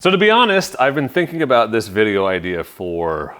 So to be honest, I've been thinking about this video idea for,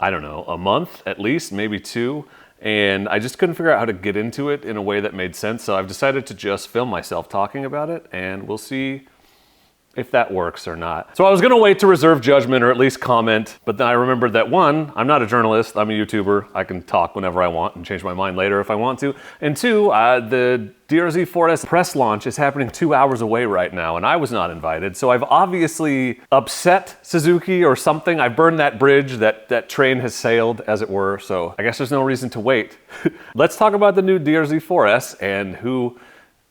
I don't know, a month at least, maybe two, and I just couldn't figure out how to get into it in a way that made sense, so I've decided to just film myself talking about it, and we'll see if that works or not. So I was gonna wait to reserve judgment or at least comment, but then I remembered that one, I'm not a journalist, I'm a YouTuber. I can talk whenever I want and change my mind later if I want to. And two, the DRZ4S press launch is happening 2 hours away right now and I was not invited. So I've obviously upset Suzuki or something. I've burned that bridge, that train has sailed as it were. So I guess there's no reason to wait. Let's talk about the new DRZ4S and who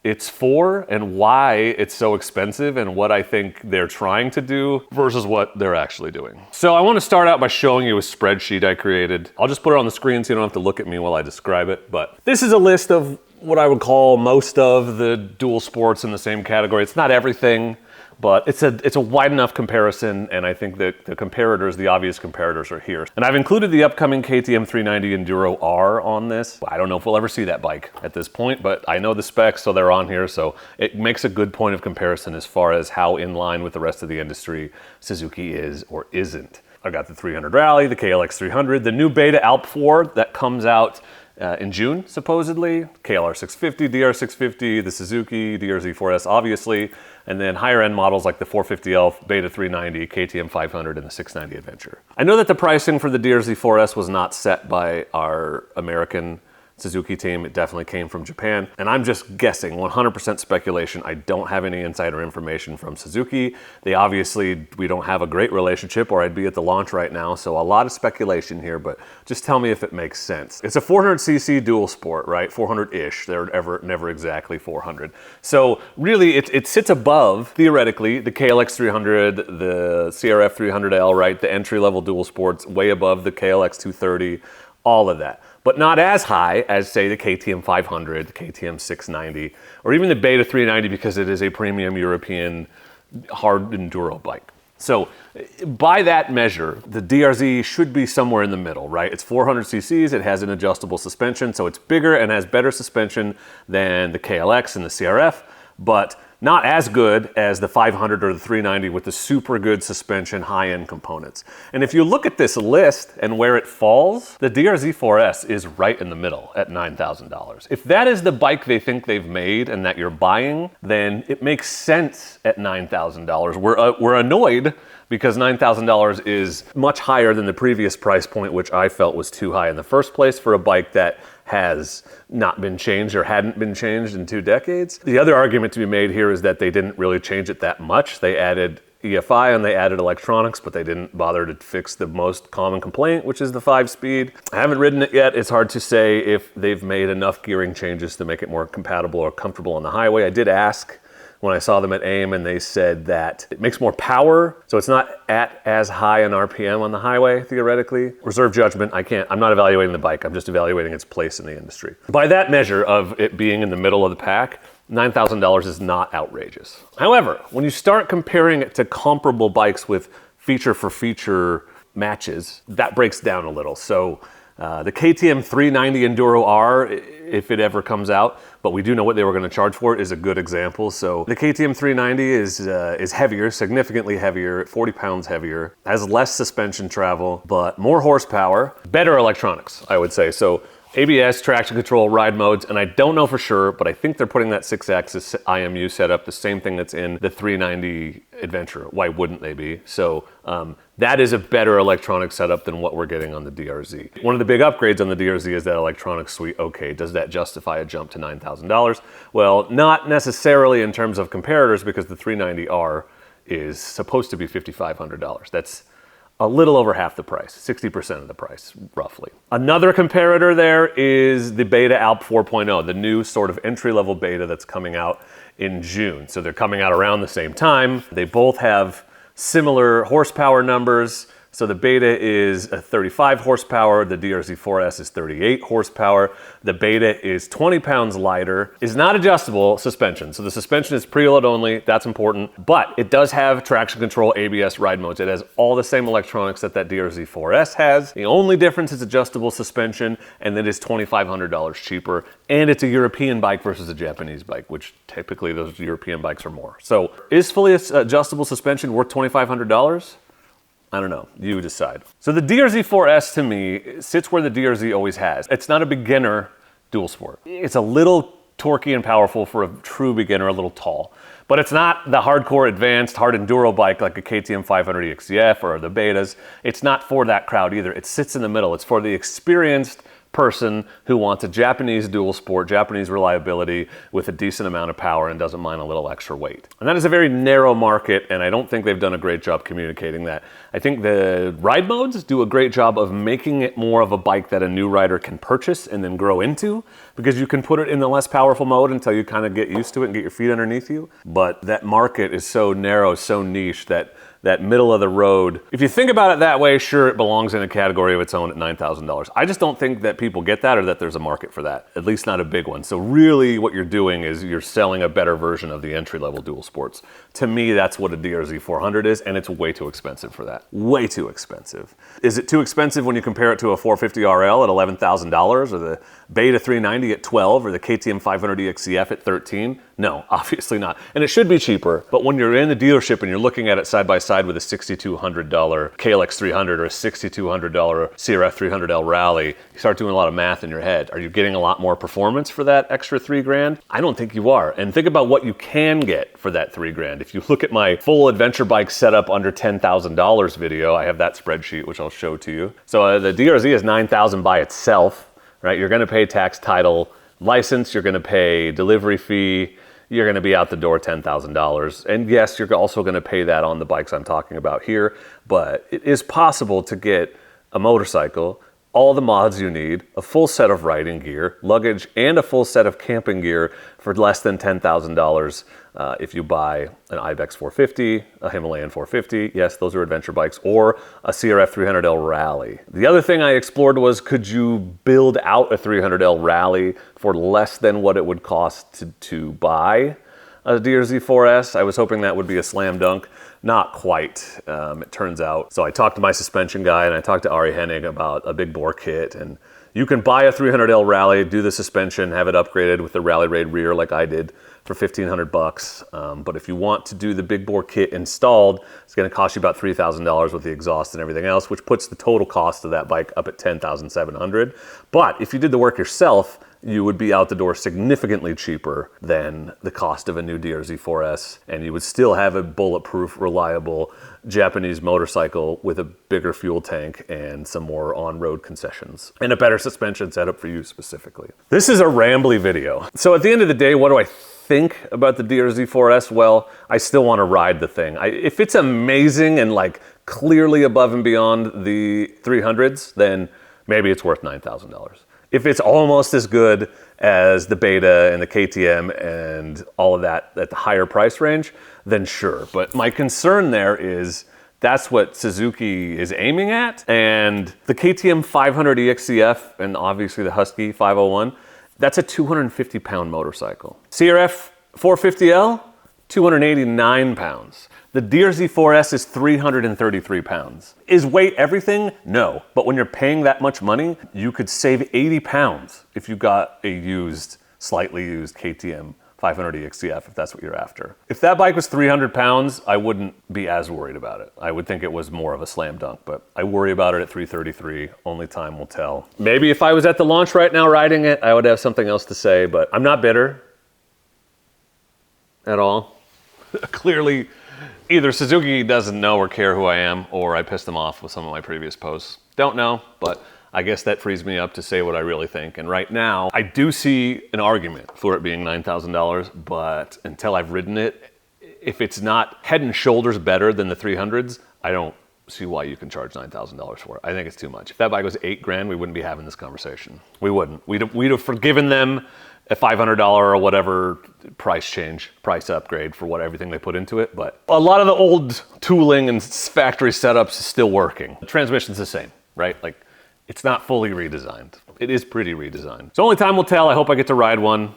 it's for and why it's so expensive and what I think they're trying to do versus what they're actually doing. So I want to start out by showing you a spreadsheet I created. I'll just put it on the screen so you don't have to look at me while I describe it, but this is a list of what I would call most of the dual sports in the same category. It's not everything, but it's a wide enough comparison, and I think that the comparators, the obvious comparators are here. And I've included the upcoming KTM 390 Enduro R on this. I don't know if we'll ever see that bike at this point, but I know the specs, so they're on here, so it makes a good point of comparison as far as how in line with the rest of the industry Suzuki is or isn't. I got the 300 Rally, the KLX300, the new beta Alp 4 that comes out in June, supposedly, KLR650, DR650, the Suzuki DRZ4S, obviously, and then higher end models like the 450L, Beta 390, KTM 500, and the 690 Adventure. I know that the pricing for the DRZ4S was not set by our American Suzuki team. It definitely came from Japan. And I'm just guessing, 100% speculation. I don't have any insider information from Suzuki. We don't have a great relationship or I'd be at the launch right now. So a lot of speculation here, but just tell me if it makes sense. It's a 400cc dual sport, right? 400-ish. They're never exactly 400. So really it sits above, theoretically, the KLX300, the CRF300L, right? The entry-level dual sports, way above the KLX230, all of that. But not as high as, say, the KTM 500, the KTM 690, or even the Beta 390 because it is a premium European hard enduro bike. So by that measure, the DRZ should be somewhere in the middle, right? It's 400 cc's, it has an adjustable suspension, so it's bigger and has better suspension than the KLX and the CRF, but not as good as the 500 or the 390 with the super good suspension, high-end components. And if you look at this list and where it falls, the DRZ4S is right in the middle at $9,000. If that is the bike they think they've made and that you're buying, then it makes sense at $9,000. We're annoyed because $9,000 is much higher than the previous price point, which I felt was too high in the first place for a bike that has not been changed or hadn't been changed in 2 decades. The other argument to be made here is that they didn't really change it that much. They added EFI and they added electronics, but they didn't bother to fix the most common complaint, which is the 5-speed. I haven't ridden it yet. It's hard to say if they've made enough gearing changes to make it more compatible or comfortable on the highway. I did ask when I saw them at AIM and they said that it makes more power, so it's not at as high an RPM on the highway, theoretically. Reserve judgment, I'm not evaluating the bike, I'm just evaluating its place in the industry. By that measure of it being in the middle of the pack, $9,000 is not outrageous. However, when you start comparing it to comparable bikes with feature for feature matches, that breaks down a little. So the KTM 390 Enduro R, if it ever comes out, but we do know what they were going to charge for it, is a good example. So the KTM 390 is heavier, significantly heavier, 40 pounds heavier, has less suspension travel, but more horsepower, better electronics, I would say. So ABS, traction control, ride modes, and I don't know for sure, but I think they're putting that 6-axis IMU setup, the same thing that's in the 390 Adventure. Why wouldn't they be? So that is a better electronic setup than what we're getting on the DRZ. One of the big upgrades on the DRZ is that electronic suite. Okay, does that justify a jump to $9,000? Well, not necessarily in terms of comparators because the 390R is supposed to be $5,500. That's a little over half the price, 60% of the price, roughly. Another comparator there is the Beta Alp 4.0, the new sort of entry-level beta that's coming out in June. So they're coming out around the same time. They both have similar horsepower numbers, So the Beta is a 35 horsepower, the DRZ4S is 38 horsepower, the Beta is 20 pounds lighter, is not adjustable suspension. So the suspension is preload only, that's important, but it does have traction control, ABS, ride modes. It has all the same electronics that DRZ4S has. The only difference is adjustable suspension, and it is $2,500 cheaper, and it's a European bike versus a Japanese bike, which typically those European bikes are more. So is fully adjustable suspension worth $2,500? I don't know, you decide. So the DRZ4S to me sits where the DRZ always has. It's not a beginner dual sport. It's a little torquey and powerful for a true beginner, a little tall. But it's not the hardcore advanced hard enduro bike like a KTM 500 EXC-F or the Betas. It's not for that crowd either. It sits in the middle. It's for the experienced person who wants a Japanese dual sport, Japanese reliability with a decent amount of power and doesn't mind a little extra weight. And that is a very narrow market, and I don't think they've done a great job communicating that. I think the ride modes do a great job of making it more of a bike that a new rider can purchase and then grow into, because you can put it in the less powerful mode until you kind of get used to it and get your feet underneath you. But that market is so narrow, so niche that middle of the road. If you think about it that way, sure, it belongs in a category of its own at $9,000. I just don't think that people get that or that there's a market for that, at least not a big one. So really what you're doing is you're selling a better version of the entry-level dual sports. To me, that's what a DRZ400 is, and it's way too expensive for that. Way too expensive. Is it too expensive when you compare it to a 450 RL at $11,000 or the Beta 390 at $12 or the KTM 500 EXC-F at $13? No, obviously not. And it should be cheaper, but when you're in the dealership and you're looking at it side by side with a $6,200 KLX300 or a $6,200 CRF300L Rally, you start doing a lot of math in your head. Are you getting a lot more performance for that extra $3,000? I don't think you are. And think about what you can get for that $3,000. If you look at my full adventure bike setup under $10,000 video, I have that spreadsheet, which I'll show to you. So the DRZ is $9,000 by itself, right? You're gonna pay tax, title, license, you're gonna pay delivery fee, you're gonna be out the door $10,000. And yes, you're also gonna pay that on the bikes I'm talking about here, but it is possible to get a motorcycle, all the mods you need, a full set of riding gear, luggage, and a full set of camping gear for less than $10,000 if you buy an Ibex 450, a Himalayan 450, yes, those are adventure bikes, or a CRF300L Rally. The other thing I explored was, could you build out a 300L Rally for less than what it would cost to buy a DRZ4S? I was hoping that would be a slam dunk. Not quite, it turns out. So I talked to my suspension guy and I talked to Ari Hennig about a big bore kit, and you can buy a 300L Rally, do the suspension, have it upgraded with the Rally Raid rear like I did for 1,500 bucks. But if you want to do the big bore kit installed, it's gonna cost you about $3,000 with the exhaust and everything else, which puts the total cost of that bike up at $10,700. But if you did the work yourself, you would be out the door significantly cheaper than the cost of a new DRZ4S, and you would still have a bulletproof, reliable Japanese motorcycle with a bigger fuel tank and some more on-road concessions and a better suspension setup for you specifically. This is a rambly video. So at the end of the day, what do I think about the DRZ4S? Well, I still want to ride the thing. If it's amazing and like clearly above and beyond the 300s, then maybe it's worth $9,000. If it's almost as good as the Beta and the KTM and all of that at the higher price range, then sure. But my concern there is that's what Suzuki is aiming at. And the KTM 500 EXC-F and obviously the Husky 501, that's a 250 pound motorcycle. CRF300L, 289 pounds. The DRZ4S is 333 pounds. Is weight everything? No. But when you're paying that much money, you could save 80 pounds if you got a used, slightly used KTM 500 EXC-F, if that's what you're after. If that bike was 300 pounds, I wouldn't be as worried about it. I would think it was more of a slam dunk, but I worry about it at 333. Only time will tell. Maybe if I was at the launch right now riding it, I would have something else to say, but I'm not bitter at all. Clearly, either Suzuki doesn't know or care who I am, or I pissed them off with some of my previous posts. Don't know, but I guess that frees me up to say what I really think. And right now, I do see an argument for it being $9,000, but until I've ridden it, if it's not head and shoulders better than the 300s, I don't see why you can charge $9,000 for it. I think it's too much. If that bike was $8,000, we wouldn't be having this conversation. We wouldn't. We'd have forgiven them a $500 or whatever price upgrade for everything they put into it. But a lot of the old tooling and factory setups is still working. The transmission's the same, right? Like, it's not fully redesigned. It is pretty redesigned. So only time will tell. I hope I get to ride one.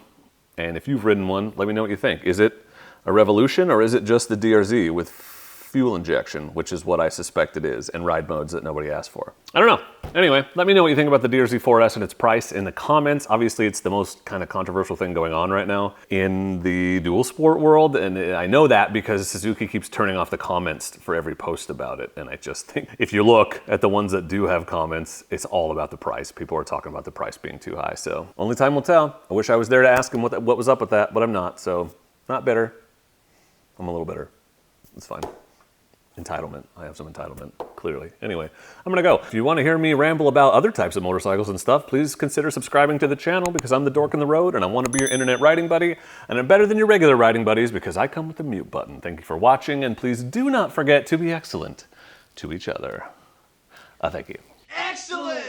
And if you've ridden one, let me know what you think. Is it a revolution, or is it just the DRZ with fuel injection, which is what I suspect it is, and ride modes that nobody asked for? I don't know. Anyway, let me know what you think about the DRZ4S and its price in the comments. Obviously, it's the most kind of controversial thing going on right now in the dual sport world, and I know that because Suzuki keeps turning off the comments for every post about it, and I just think if you look at the ones that do have comments, it's all about the price. People are talking about the price being too high, so only time will tell. I wish I was there to ask him what was up with that, but I'm not, so not bitter. I'm a little bitter. It's fine. Entitlement. I have some entitlement, clearly. Anyway, I'm gonna go. If you want to hear me ramble about other types of motorcycles and stuff, please consider subscribing to the channel, because I'm the dork in the road and I want to be your internet riding buddy, and I'm better than your regular riding buddies because I come with the mute button. Thank you for watching, and please do not forget to be excellent to each other. Thank you. Excellent!